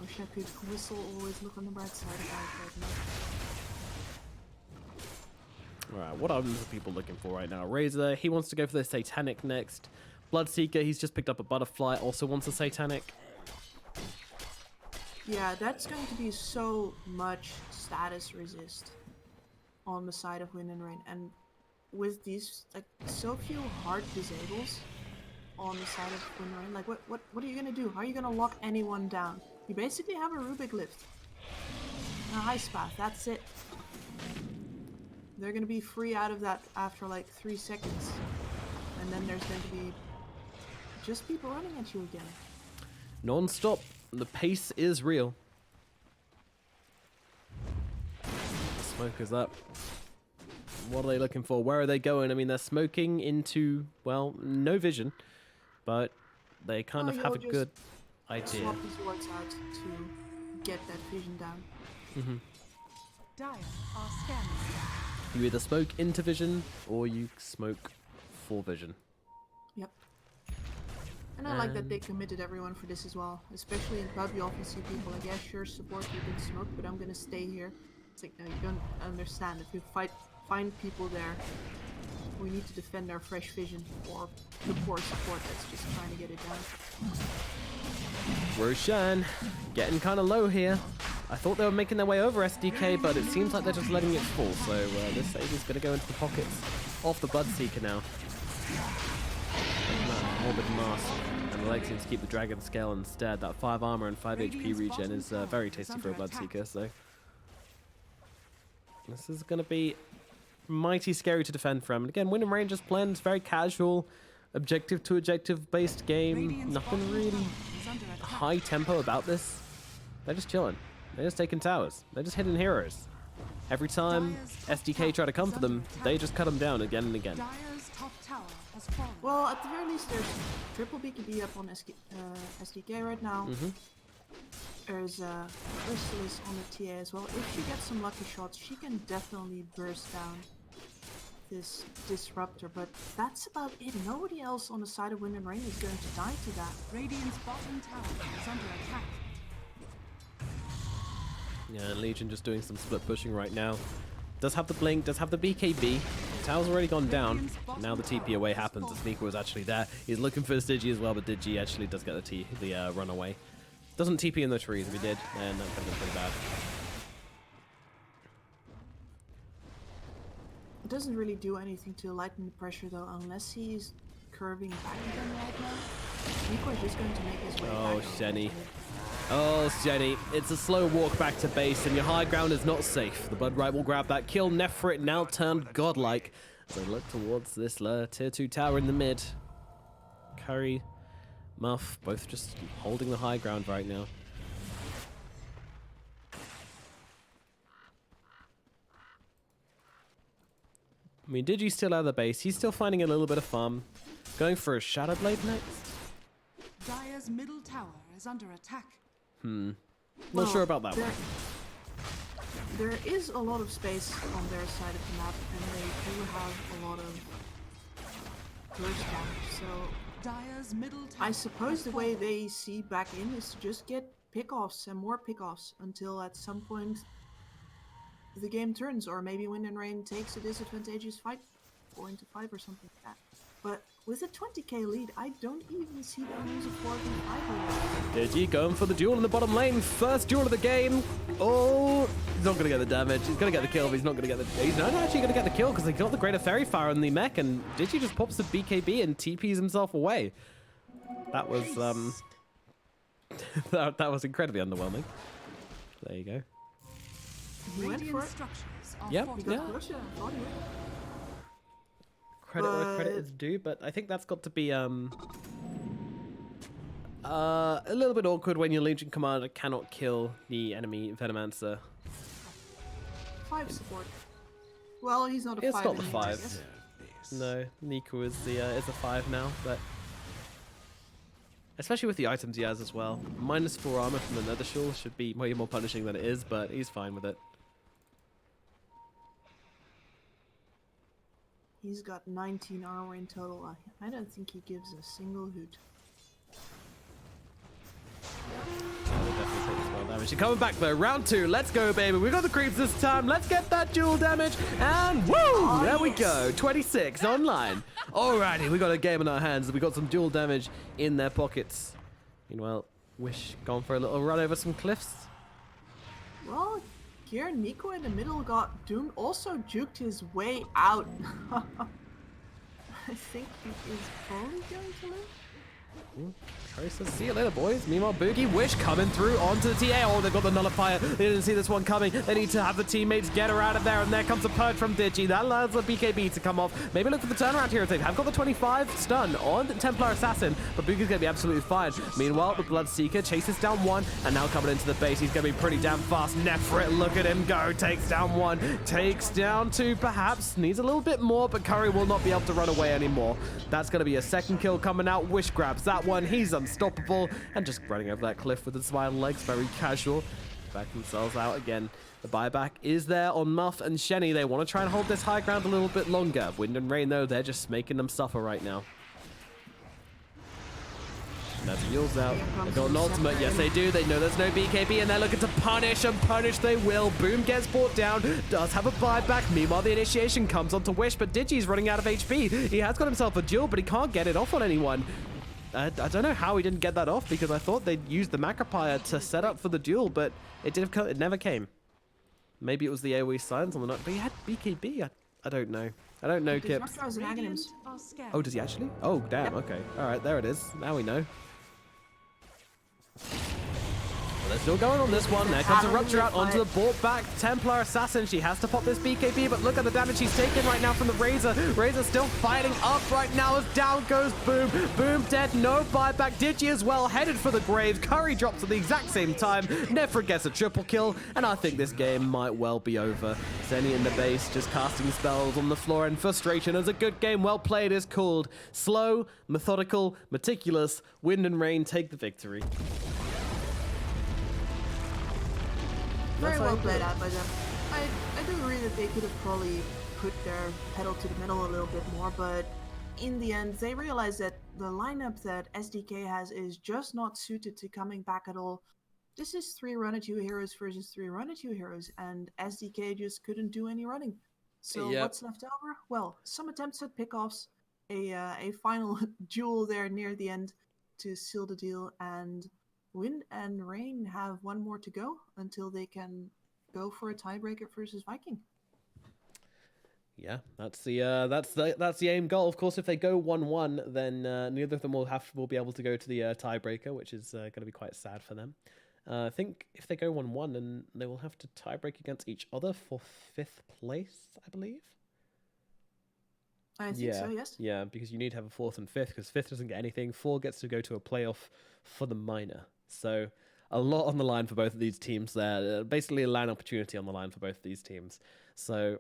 Wish I could whistle, always look on the bright side of life right now. Alright, what are the people looking for right now? Razor, he wants to go for the Satanic next. Bloodseeker, he's just picked up a Butterfly, also wants a Satanic. Yeah, that's going to be so much status resist on the side of Wind and Rain, and with these, like, so few hard disables on the side of Wind and Rain, like, what are you gonna do? How are you gonna lock anyone down? You basically have a Rubik lift. And a Ice Path, that's it. They're gonna be free out of that after like 3 seconds. And then there's going to be just people running at you again. Non-stop. The pace is real. Smoke is up. What are they looking for? Where are they going? I mean, they're smoking into, well, no vision, but they kind of have a good idea. Swap these wards out to get that vision down. Dire are scanning. You either smoke into vision or you smoke for vision. Yep. And I like that they committed everyone for this as well. Especially in pub, you often see people like, yeah, sure, support, you can smoke, but I'm gonna stay here. It's like, no, you don't understand. If you find people there, we need to defend our fresh vision or the poor support that's just trying to get it down. Roshan getting kind of low here. I thought they were making their way over SDK, but it seems like they're just letting it fall. So this sage is going to go into the pockets off the Bloodseeker now. That Morbid Mask. And Alex seems to keep the Dragon Scale instead. That 5 armor and 5 HP regen is very tasty for a Bloodseeker. So this is going to be mighty scary to defend from. And again, Wind and Rain just playing this very casual, objective to objective based game. Nothing really high tempo about this. They're just chilling. They're just taking towers. They're just hitting heroes. Every time SDK try to come for them, they just cut them down again and again. Well, at the very least, there's triple BKB up on SDK right now. There's Chrysalis on the TA as well. If she gets some lucky shots, she can definitely burst down this disruptor, but that's about it. Nobody else on the side of Wind and Rain is going to die to that. Radiant's bottom tower is under attack. Yeah, Legion just doing some split pushing right now. Does have the blink, does have the BKB. Tower's already gone down. Now the TP away happens. The sneaker was actually there. He's looking for the Digi as well, but Digi actually does get the run away. Doesn't TP in the trees. If he did, then that could have been pretty bad. It doesn't really do anything to lighten the pressure though, unless he's curving back again right now. Nico is just going to make his way back. Oh, Shenny. Oh, Shenny. It's a slow walk back to base, and your high ground is not safe. The Bloodright will grab that kill. Nefrit now turned godlike. So look towards this tier 2 tower in the mid. Curry, Muff, both just holding the high ground right now. I mean, Digi still out of the base. He's still finding a little bit of farm. Going for a Shadow Blade next. Dire's middle tower is under attack. Not sure about that one. There is a lot of space on their side of the map, and they do have a lot of burst damage, so Dire's middle tower I suppose the way they see back in is to just get pickoffs and more pickoffs until at some point the game turns, or maybe Wind and Rain takes a disadvantageous fight, 4 into 5 or something like that. But with a 20k lead, I don't even see them use a 4v5 already. Digi going for the duel in the bottom lane. First duel of the game. Oh, he's not going to get the damage. He's going to get the kill, but he's not going to get the... He's not actually going to get the kill because he got the Greater Fairy Fire on the mech, and Digi just pops the BKB and TPs himself away. That was, that was incredibly underwhelming. There you go. He went for it. Yep, He yeah. got pushed, yeah. Credit where credit is due, but I think that's got to be a little bit awkward when your Legion Commander cannot kill the enemy Venomancer. 5 support. Well, he's not a 5. It's not the anymore, I 5. guess. No, Nico is a 5 now, but especially with the items he has as well. -4 armor from the Nether Shawl should be way more punishing than it is, but he's fine with it. He's got 19 armor in total. I don't think he gives a single hoot. Definitely take this well damage. You're coming back though. Round 2. Let's go, baby. We got the creeps this time. Let's get that dual damage. And woo! There we go. 26 online. Alrighty, we got a game in our hands. We got some dual damage in their pockets. Meanwhile, Wish gone for a little run over some cliffs. Well, here Nico in the middle got doomed. Also juked his way out. I think he is probably going to live. Curry says, see you later, boys. Meanwhile, Boogie Wish coming through onto the TA. Oh, they've got the nullifier. They didn't see this one coming. They need to have the teammates get her out of there. And there comes a purge from Digi. That allows the BKB to come off. Maybe look for the turnaround here. They have got the 25 stun on the Templar Assassin, but Boogie's going to be absolutely fine. Meanwhile, the Bloodseeker chases down one, and now coming into the base, he's going to be pretty damn fast. Nefrit, look at him go. Takes down one, takes down two, perhaps. Needs a little bit more, but Curry will not be able to run away anymore. That's going to be a second kill coming out. Wish grabs that one. He's unstoppable, and just running over that cliff with his smile legs, very casual. Back themselves out again. The buyback is there on Muff and Shenny. They want to try and hold this high ground a little bit longer. Wind and Rain, though, they're just making them suffer right now. That's Yule's out. They got an ultimate. Yes, they do. They know there's no BKB, and they're looking to punish, and punish they will. Boom gets brought down. Does have a buyback. Meanwhile, the initiation comes onto Wish, but Digi's running out of HP. He has got himself a duel, but he can't get it off on anyone. I don't know how he didn't get that off, because I thought they'd used the Macropire to set up for the duel, but it never came. Maybe it was the AoE silence on the knock, but he had BKB. I don't know. I don't know, Kips. Oh, does he actually? Oh, damn. Yep. Okay. All right, there it is. Now we know. They're still going on this one. There comes a Rupture out onto the bought back Templar Assassin. She has to pop this BKB, but look at the damage she's taking right now from the Razor. Razor still fighting up right now as down goes Boom. Boom dead, no buyback. Digi as well, headed for the grave. Curry drops at the exact same time. Nefra gets a triple kill, and I think this game might well be over. Zenny in the base, just casting spells on the floor in frustration as a good game well played is called. Slow, methodical, meticulous. Wind and Rain take the victory. Very well played out by them. I do agree that they could have probably put their pedal to the metal a little bit more, but in the end, they realized that the lineup that SDK has is just not suited to coming back at all. This is 3 run-at-you heroes versus 3 run-at-you heroes, and SDK just couldn't do any running. So what's left over? Well, some attempts at pickoffs, a final duel there near the end to seal the deal, and Wind and Rain have one more to go until they can go for a tiebreaker versus Viking. Yeah, that's the aim goal. Of course, if they go 1-1, then neither of them will be able to go to the tiebreaker, which is going to be quite sad for them. I think if they go 1-1, then they will have to tiebreak against each other for 5th place, I believe. I think so, yes. Yeah, because you need to have a 4th and 5th, because 5th doesn't get anything. 4 gets to go to a playoff for the minor. So a lot on the line for both of these teams there. Basically a line opportunity on the line for both of these teams. So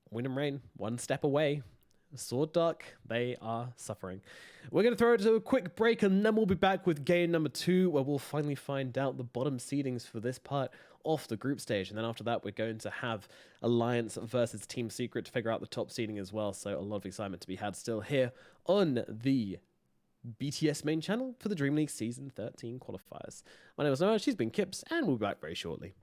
Wind and Rain, one step away. SworDDarK, they are suffering. We're going to throw it to a quick break, and then we'll be back with game number 2, where we'll finally find out the bottom seedings for this part of the group stage. And then after that, we're going to have Alliance versus Team Secret to figure out the top seeding as well. So a lot of excitement to be had still here on the BTS main channel for the Dream League Season 13 qualifiers. My name is Noah, she's been Kips, and we'll be back very shortly.